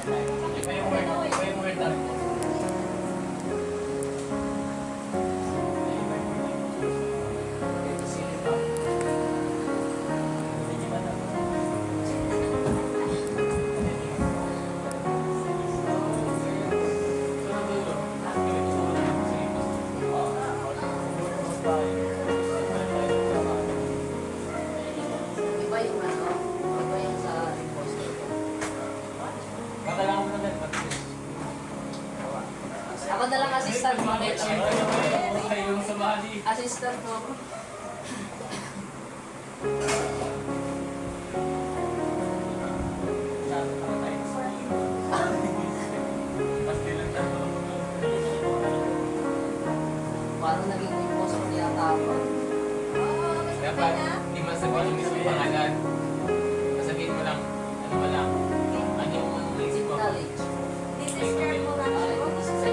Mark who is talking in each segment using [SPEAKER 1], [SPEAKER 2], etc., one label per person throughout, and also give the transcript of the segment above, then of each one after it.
[SPEAKER 1] Iba yung word na rin.
[SPEAKER 2] Iba yung ano, iba yung sa imposter ko.
[SPEAKER 1] Kailangan mo na din.
[SPEAKER 2] Ako na lang assistant mo.
[SPEAKER 1] Yung sumali.
[SPEAKER 2] Assistant mo. Parang naging imposter yata ako.
[SPEAKER 1] Dapat, hindi masabihin yung mismo pangalan. Masabihin mo lang, ano ba lang, ano yung naisip mo.
[SPEAKER 2] Knowledge.
[SPEAKER 3] Discard mo lang siya.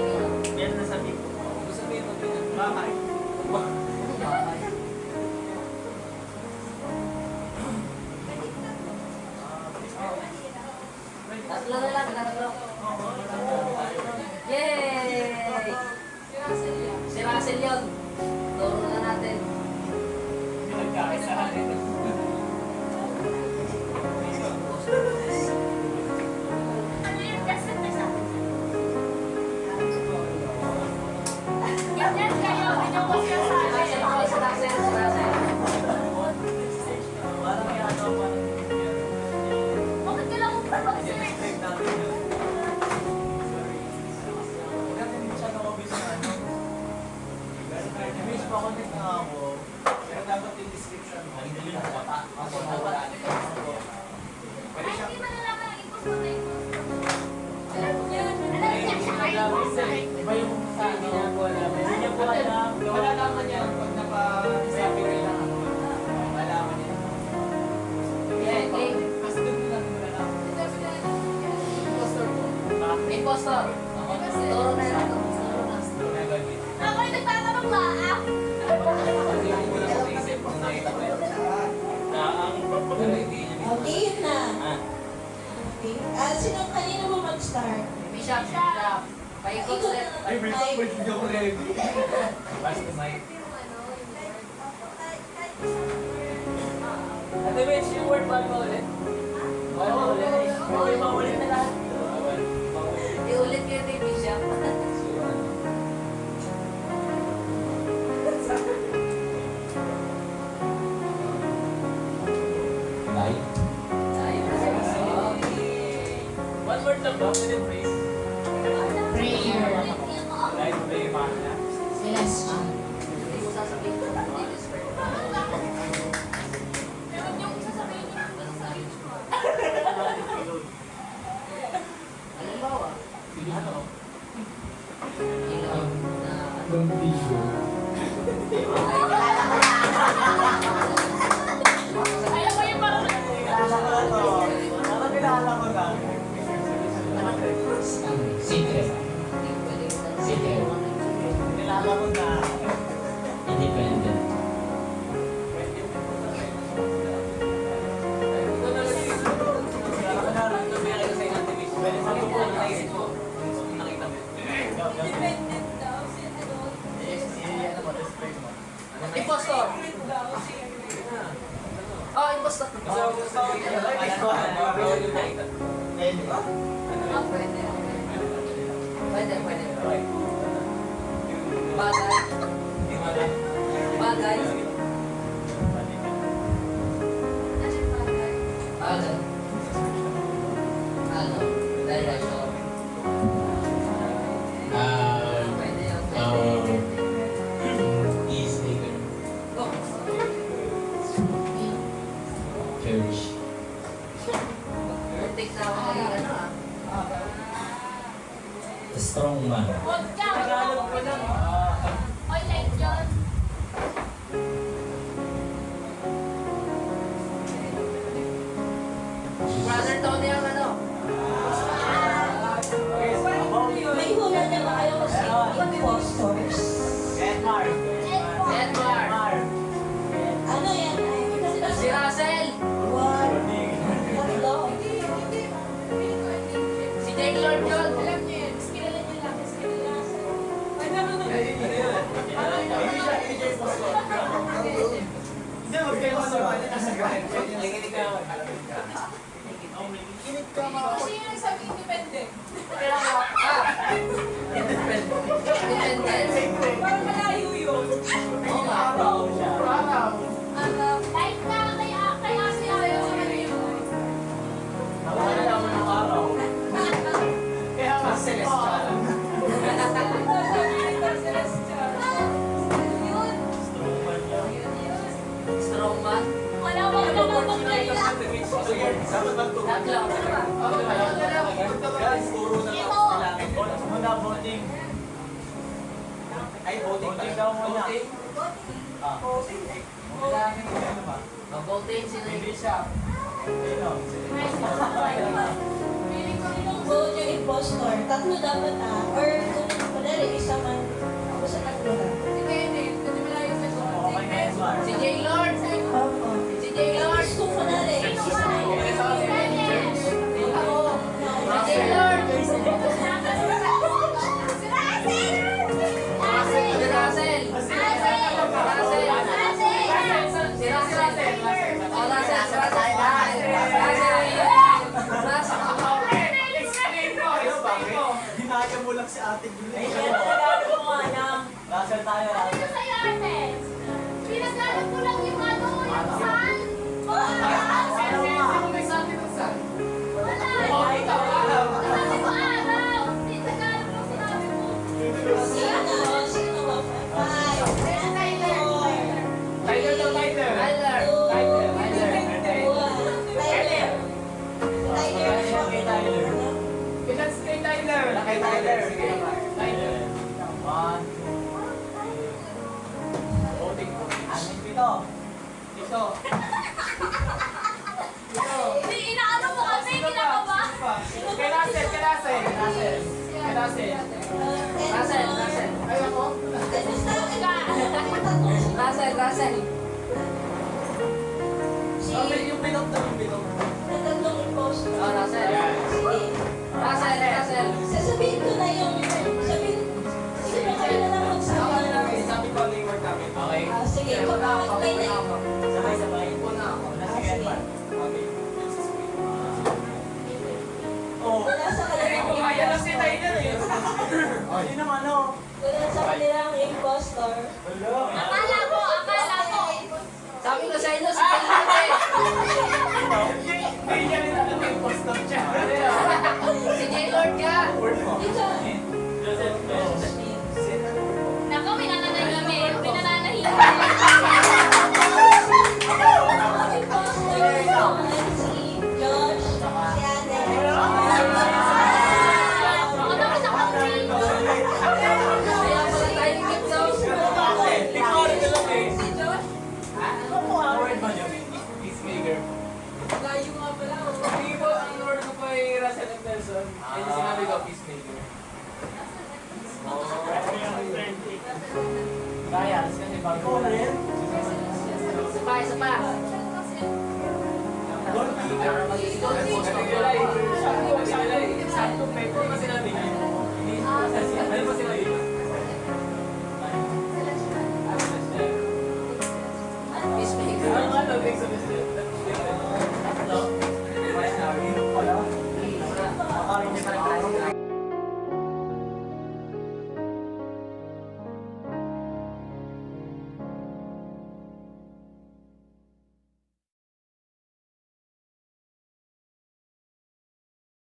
[SPEAKER 1] Yan nasabihin ko. Kung sabihin mo, bakit?
[SPEAKER 2] Tatlo na lang, tatlo. Yay! Si Russell yun. Turo na natin.
[SPEAKER 1] Pinagkaisahan ito.
[SPEAKER 3] Ano yung cassette na sa? Ganyan kayo, binukas yung sa
[SPEAKER 2] Si
[SPEAKER 3] akin.
[SPEAKER 2] Russell, si Russell.
[SPEAKER 1] Parang may ano pa.
[SPEAKER 3] Bakit ka lang mag-proxy? Ay, hindi mo nalaman ang impostor na impostor. Alam niya siya ay
[SPEAKER 1] Iba yung sa ginagawa namin. Hindi niya po alam. Malalaman niya pag napasabi kayo ng ano. Malalaman niya.
[SPEAKER 2] Yeah, game.
[SPEAKER 1] Kasi doon ko lang malalaman. Impostor po.
[SPEAKER 2] Impostor. Turo na yun. Turo na.
[SPEAKER 3] Ako yung nagtatanong ba?
[SPEAKER 1] Kasi yung una ko naisip kung nakita ko yun. Na ang pero hindi niya mismo.
[SPEAKER 4] Okay, yun na.
[SPEAKER 1] Ah.
[SPEAKER 4] Okay. Sino kanina mo mag-start?
[SPEAKER 2] Bishop, Bishop. Paikot ulit.
[SPEAKER 1] Ay, hindi ako ready. Basta may. Ate, Mitch, yung word ba mo ulit? Wala mo ulit. Okay, maulit na lahat.
[SPEAKER 2] Iulit kayo ni Bishop.
[SPEAKER 1] One word lang ba? Pwede phrase?
[SPEAKER 4] Prayer.
[SPEAKER 1] Like, pray, mahal.
[SPEAKER 4] Celestial.
[SPEAKER 2] Hindi mo sasabihin ko. Hindi ko swear.
[SPEAKER 3] Pero yung sasabihin niya,
[SPEAKER 2] Halimbawa,
[SPEAKER 1] Ano?
[SPEAKER 2] ilaw na ano.
[SPEAKER 3] alam mo yung parang
[SPEAKER 5] Secret.
[SPEAKER 2] Hindi pwede ko na-
[SPEAKER 5] Sige. Independent.
[SPEAKER 3] independent daw.
[SPEAKER 2] Impostor. Oh, impostor. Ah, pwede. Pwede, pwede. Bagay. Bagay. Bagay. Ano? Direction. Pwede yan.
[SPEAKER 5] Easy.
[SPEAKER 2] Oh.
[SPEAKER 5] Cherish.
[SPEAKER 2] Take na ako ng ano ah.
[SPEAKER 5] Strong man.
[SPEAKER 3] Huwag ka. Oy, like yun.
[SPEAKER 2] Brother Tony ang ano.
[SPEAKER 4] May hula na ba kayo kasi impostors?
[SPEAKER 2] Edmar.
[SPEAKER 4] Ano yan? Ay, ilan ba?
[SPEAKER 2] Si Russell.
[SPEAKER 4] One. Tatlo.
[SPEAKER 2] Si Jacob. Tatlo.
[SPEAKER 1] Guys, puro na
[SPEAKER 3] Ito.
[SPEAKER 6] Muna voting.
[SPEAKER 1] Ay, voting
[SPEAKER 6] daw muna.
[SPEAKER 1] Voting?
[SPEAKER 2] Mag-voting sila yung
[SPEAKER 6] Bishop. Sino?
[SPEAKER 3] Feeling ko
[SPEAKER 4] Sinong vote yung impostor? Tatlo dapat Or kung kunwari isa man, ako sa tatlo na.
[SPEAKER 3] si Bennett, kasi malayo sa
[SPEAKER 6] Okay na yan, Mark.
[SPEAKER 2] Si J. Lord.
[SPEAKER 4] Opo.
[SPEAKER 2] Si J. Lord.
[SPEAKER 4] Gusto ko kunwari.
[SPEAKER 3] Sino ba? Bennett.
[SPEAKER 4] Ako.
[SPEAKER 2] Si J. Lord.
[SPEAKER 3] Si Russell.
[SPEAKER 2] Si Russell. Si Russell. Oh, Russell. Si Russell.
[SPEAKER 6] Ginaya mo lang si ate Julie.
[SPEAKER 4] Ay, yan ang nagano ko nga na.
[SPEAKER 6] Russell tayo,
[SPEAKER 3] Ano
[SPEAKER 6] Russell.
[SPEAKER 3] sa'yo, Arnel? Pinaglalap ko lang yung ano, yung sun. Wala. Sabi ko araw. Hindi tagalog lang sinabi mo.
[SPEAKER 4] Sino ba? Five. Four.
[SPEAKER 2] Tyler daw, Tyler. Tyler.
[SPEAKER 4] Two.
[SPEAKER 2] Tyler.
[SPEAKER 4] One. Tyler. Tyler.
[SPEAKER 6] Okay, Tyler.
[SPEAKER 1] Ilan kay Tyler? Kay Tyler. Sige. Tyler.
[SPEAKER 6] One.
[SPEAKER 1] Voting.
[SPEAKER 6] Anin pito.
[SPEAKER 1] Ito.
[SPEAKER 3] Hindi, inaano mo kami, kinakaba.
[SPEAKER 1] Kay Russell, kay Russell.
[SPEAKER 6] Russell.
[SPEAKER 1] Kay Russell.
[SPEAKER 2] Russell. Russell.
[SPEAKER 1] Ay, ako?
[SPEAKER 2] Russell.
[SPEAKER 1] Yung pinok na yung pinok.
[SPEAKER 4] Tatlong impostor.
[SPEAKER 2] Oh, Russell.
[SPEAKER 4] Sige.
[SPEAKER 2] Russell.
[SPEAKER 4] Sasabihin ko na yung, sabihin, sino kayo na lang magsabi.
[SPEAKER 1] Sabi ko ang word namin. Okay.
[SPEAKER 4] Sige, kapag-explain na yun.
[SPEAKER 6] Sabay-sabay.
[SPEAKER 1] Una ako.
[SPEAKER 6] Sige, Mark.
[SPEAKER 1] Okay.
[SPEAKER 6] Oh.
[SPEAKER 4] Wala sa kanilang
[SPEAKER 1] Kaya lang si Tyler eh.
[SPEAKER 6] Sino ano?
[SPEAKER 4] Wala sa kanilang impostor.
[SPEAKER 6] Hello.
[SPEAKER 3] Akala ko.
[SPEAKER 2] Sabi ko sa inyo, si Felipe.
[SPEAKER 1] Hindi niya rin